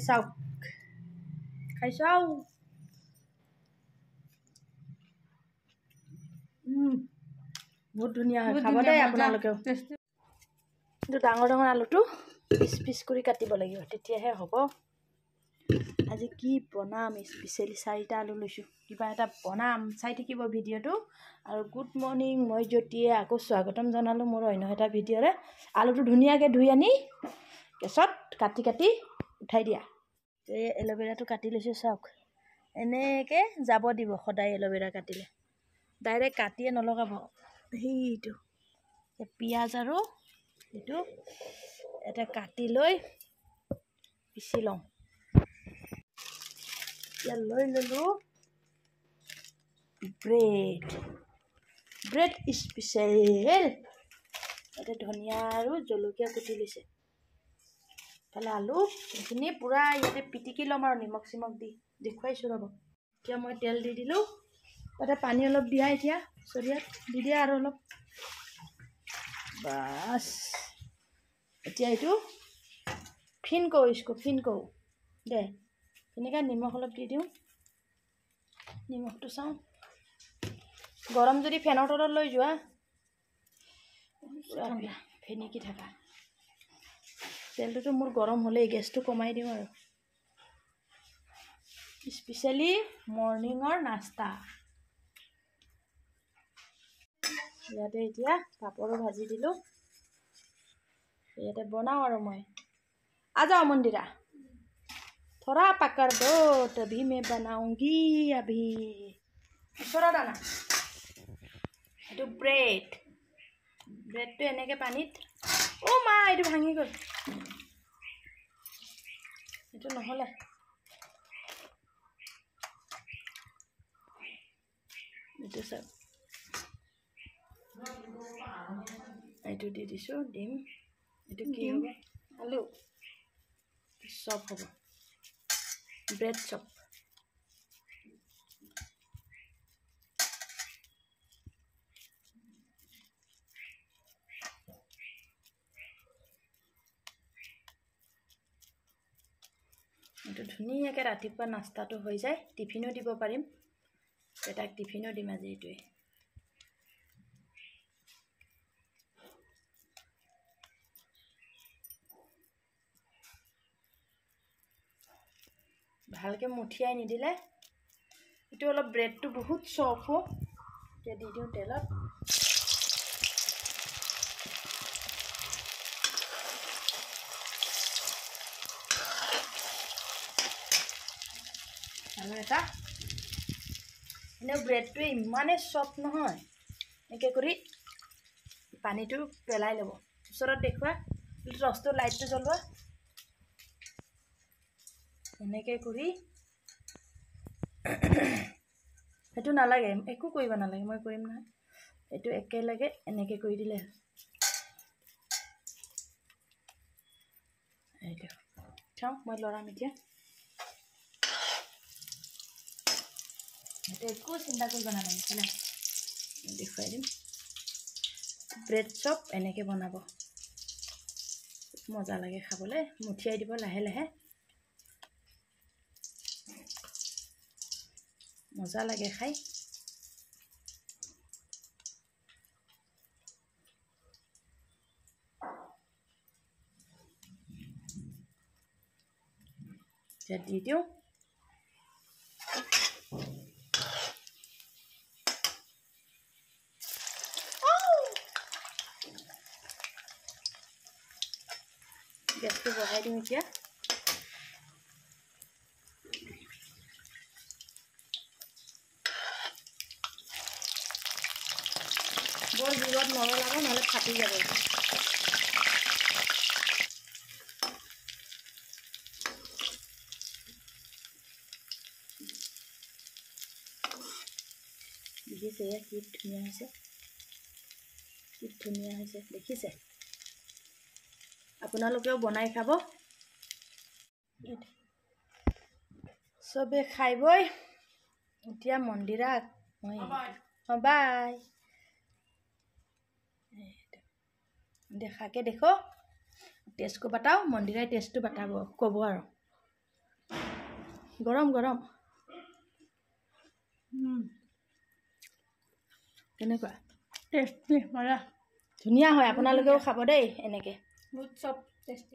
চাওক খাই চাও বহুত ধুনীয়া হয় খাব দেই আপোনালোকেও কিন্তু ডাঙৰ ডাঙৰ আলুটো পিচ পিচ কৰি কাটিব লাগিব তেতিয়াহে হ'ব আজি কি বনাম স্পেচিয়েলি 4টা আলু লৈছোঁ কিবা এটা বনাম চাই থাকিব ভিডিঅ'টো আৰু গুড মৰ্ণিং মই জ্যোতিয়ে আকৌ স্বাগতম জনালোঁ মোৰ অন্য এটা ভিডিঅ'ৰে আলুটো ধুনীয়াকৈ ধুই আনি গেছত কাটি কাটি উঠাই দিয়া এই এল'ভেৰাটো কাটি লৈছোঁ চাওক এনেকৈ যাব দিব সদায় এল'ভেৰা কাটিলে ডাইৰেক্ট কাটিয়ে নলগাব সেইটো পিঁয়াজ আৰু সেইটো এটা কাটি লৈ পিচি লওঁ এতিয়া লৈ ল'লোঁ ব্ৰেড স্পেচিয়েল ইয়াতে ধনিয়া আৰু জলকীয়া কুটি লৈছে ইফালে আলু এইখিনি পূৰা ইয়াতে পিটিকি ল'ম আৰু নিমখ চিমখ দি দেখুৱাইছোঁ ৰ'ব এতিয়া মই তেল দি দিলোঁ তাতে পানী অলপ দিয়া এতিয়া চৰিয়াত দি দিয়া আৰু অলপ বাছ এতিয়া এইটো ফিন কৰোঁ দে তেনেকৈ নিমখ অলপ দি দিওঁ নিমখটো চাওঁ গৰম যদি ফেনৰ তলত লৈ যোৱা ফেনিকি থাকা তেলটোতো মোৰ গৰম হ'লেই গেছটো কমাই দিওঁ আৰু স্পেচিয়েলি মৰ্ণিঙৰ নাস্তা ইয়াতে এতিয়া পাপৰো ভাজি দিলোঁ ইয়াতে বনাওঁ আৰু মই আজাও মন্দিৰা थोड़ा पकड़ दो तभी मैं बनाऊंगी अभी छोड़ा दाना ये ब्रेड तो এনেকৈ পানীত ও মা এইটো ভাঙি গ'ল এইটো নহ'লে এইটো চাওক এইটো দি দিছোঁ ডিম এইটো কি হ'ব আলু চপ হ'ব ব্ৰেড চপ এইটো ধুনীয়াকৈ ৰাতিপুৱা নাস্তাটো হৈ যায় টিফিনো দিব পাৰিম এটাক টিফিনো দিম আজি এইটোৱে ভালকৈ মুঠিয়াই নিদিলে এইটো অলপ ব্ৰেডটো বহুত চফ্ট হ'ব এতিয়া দি দিওঁ তেলত আৰু এটা এনেও ব্ৰেডটোৱে ইমানেই চফ্ট নহয় এনেকৈ কৰি পানীটো পেলাই ল'ব ওচৰত দেখুওৱা ৰসটো লাইটটো জ্বলোৱা এনেকৈ কৰি সেইটো নালাগে একো কৰিব নালাগে মই কৰিম নহয় এইটো একেলগে এনেকৈ কৰি দিলে এইটো চাওঁ মই লৰাম এতিয়া সেইটো একো চিন্তা কৰিব নালাগে চালে দেখুৱাই দিম ব্ৰেড চপ এনেকৈ বনাব মজা লাগে খাবলৈ মুঠিয়াই দিব লাহে লাহে মজা লাগে খাই এতিয়া দি দিওঁ গেছটো বঢ়াই দিওঁ এতিয়া বৰ জোৰত নলগাব নহ'লে ফাটি যাব দেখিছে কি ধুনীয়া হৈছে দেখিছে আপোনালোকেও বনাই খাব চবে খাই বই এতিয়া মন্দিৰাত মই বাই দেখাকে দেখো टेस्ट को बताओ मंदिरा टेस्ट तो बताबो कब और গৰম গৰম কেনেকুৱা টেষ্টি মজা ধুনীয়া হয় আপোনালোকেও খাব দেই এনেকৈ বহুত চব টেষ্টি